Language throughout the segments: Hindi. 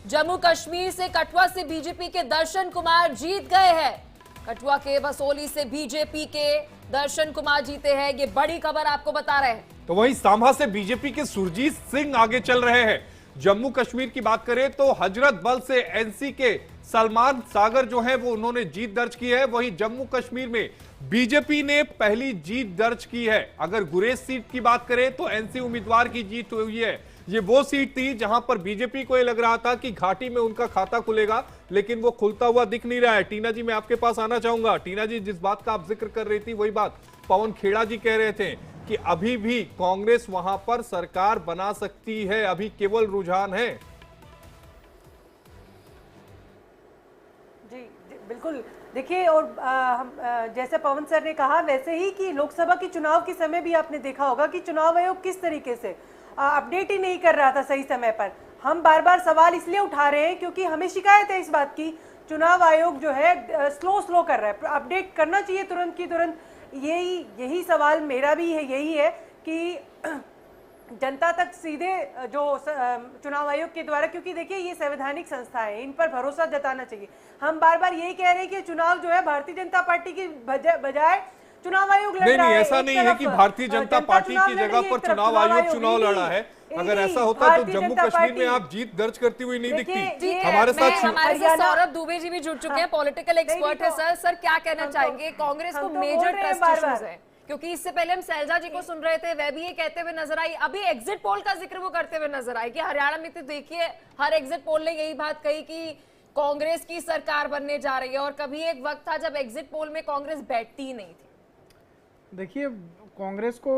जम्मू कश्मीर से कठुआ से बीजेपी के दर्शन कुमार जीत गए हैं। कठुआ के बसोली से बीजेपी के दर्शन कुमार जीते हैं। ये बड़ी खबर आपको बता रहे हैं। तो वहीं सांभा से बीजेपी के सुरजीत सिंह आगे चल रहे हैं। जम्मू कश्मीर की बात करें तो हजरत बल से एनसी के सलमान सागर जो है वो उन्होंने जीत दर्ज की है। वहीं जम्मू कश्मीर में बीजेपी ने पहली जीत दर्ज की है। अगर गुरेज सीट की बात करें तो एनसी उम्मीदवार की जीत हुई है। ये वो सीट थी जहां पर बीजेपी को ये लग रहा था कि घाटी में उनका खाता खुलेगा, लेकिन वो खुलता हुआ दिख नहीं रहा है। टीना जी, मैं आपके पास आना चाहूंगा। टीना जी, जिस बात का आप जिक्र कर रही थी वही बात पवन खेड़ा जी कह रहे थे कि अभी भी कांग्रेस वहां पर सरकार बना सकती है, अभी केवल रुझान है। जी बिल्कुल। देखिए, और हम जैसे पवन सर ने कहा वैसे ही कि लोकसभा के चुनाव के समय भी आपने देखा होगा कि चुनाव आयोग किस तरीके से अपडेट ही नहीं कर रहा था सही समय पर। हम बार बार सवाल इसलिए उठा रहे हैं क्योंकि हमें शिकायत है इस बात की, चुनाव आयोग जो है स्लो कर रहा है। अपडेट करना चाहिए तुरंत की तुरंत। यही सवाल मेरा भी है, यही है कि जनता तक सीधे जो चुनाव आयोग के द्वारा, क्योंकि देखिए ये संवैधानिक संस्था है, इन पर भरोसा जताना चाहिए। हम बार बार यही कह रहे हैं कि चुनाव जो है भारतीय जनता पार्टी की बजाय चुनाव आयोग लड़ रहा है। नहीं, ऐसा नहीं है कि भारतीय जनता पार्टी की जगह पर चुनाव आयोग चुनाव लड़ा है। अगर ऐसा होता तो जम्मू कश्मीर में आप जीत दर्ज करती हुई नहीं दिखती। हमारे साथ सौरभ दुबे जी भी जुड़ चुके हैं, पॉलिटिकल एक्सपर्ट है। सर क्या कहना चाहेंगे? कांग्रेस को मेजर ट्रस्ट इश्यूज है, क्योंकि इससे पहले हम शैलजा जी को सुन रहे थे, वह भी ये कहते हुए नजर आई। अभी एग्जिट पोल का जिक्र वो करते हुए नजर आए कि हरियाणा में तो देखिए हर एग्जिट पोल ने यही बात कही कि कांग्रेस की सरकार बनने जा रही है, और कभी एक वक्त था जब एग्जिट पोल में कांग्रेस बैठती ही नहीं थी। देखिए, कांग्रेस को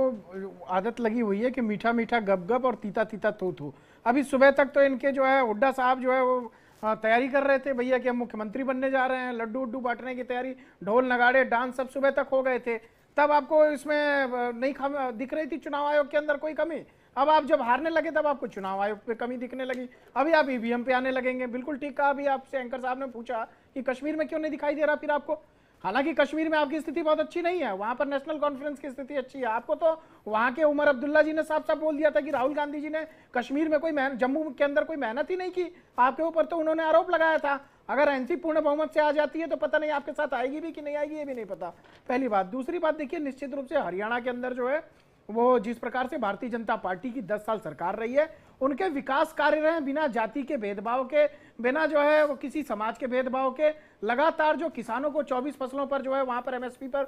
आदत लगी हुई है कि मीठा मीठा गप गप और तीता तीता थू थू। अभी सुबह तक तो इनके जो है हुड्डा साहब जो है वो तैयारी कर रहे थे भैया कि हम मुख्यमंत्री बनने जा रहे हैं, लड्डू उड्डू बांटने की तैयारी, ढोल नगाड़े डांस सब सुबह तक हो गए थे। तब आपको इसमें नहीं दिख रही थी चुनाव आयोग के अंदर कोई कमी। अब आप जब हारने लगे तब आपको चुनाव आयोग पे कमी दिखने लगी। अभी आप ईवीएम पे आने लगेंगे। बिल्कुल ठीक कहा। अभी आपसे एंकर साहब ने पूछा कि कश्मीर में क्यों नहीं दिखाई दे रहा फिर आपको। हालांकि कश्मीर में आपकी स्थिति बहुत अच्छी नहीं है, वहां पर नेशनल कॉन्फ्रेंस की स्थिति अच्छी है। आपको तो वहां के उमर अब्दुल्ला जी ने साफ साफ बोल दिया था कि राहुल गांधी जी ने कश्मीर में कोई जम्मू के अंदर कोई मेहनत ही नहीं की। आपके ऊपर तो उन्होंने आरोप लगाया था। अगर एनसी पूर्ण बहुमत से आ जाती है तो पता नहीं आपके साथ आएगी भी कि नहीं आएगी, ये भी नहीं पता। पहली बात। दूसरी बात, देखिए निश्चित रूप से हरियाणा के अंदर जो है वो जिस प्रकार से भारतीय जनता पार्टी की 10 साल सरकार रही है, उनके विकास कार्य रहे बिना जाति के भेदभाव के, बिना जो है वो किसी समाज के भेदभाव के। लगातार जो किसानों को 24 फसलों पर जो है वहां पर एमएसपी पर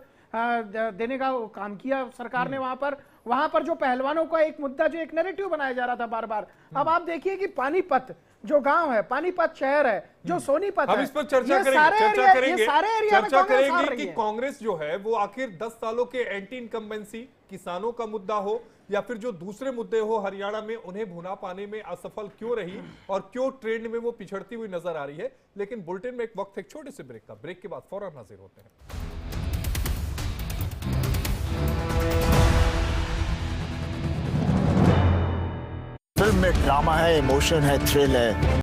देने का काम किया सरकार ने। वहां पर जो पहलवानों का एक मुद्दा, जो एक नैरेटिव बनाया जा रहा था बार बार। अब आप देखिए कि पानीपत जो गांव है, पानीपत शहर है, जो सोनीपत है, इस पर चर्चा करेंगे कि कांग्रेस जो है वो आखिर 10 सालों के एंटी इनकम्बेंसी, किसानों का मुद्दा हो या फिर जो दूसरे मुद्दे हो हरियाणा में, उन्हें भुना पाने में असफल क्यों रही और क्यों ट्रेंड में वो पिछड़ती हुई नजर आ रही है। लेकिन बुलेटिन में एक वक्त एक छोटे से ब्रेक का, ब्रेक के बाद फौरन हाजिर होते हैं। फिल्म में ड्रामा है, इमोशन है, थ्रिल है।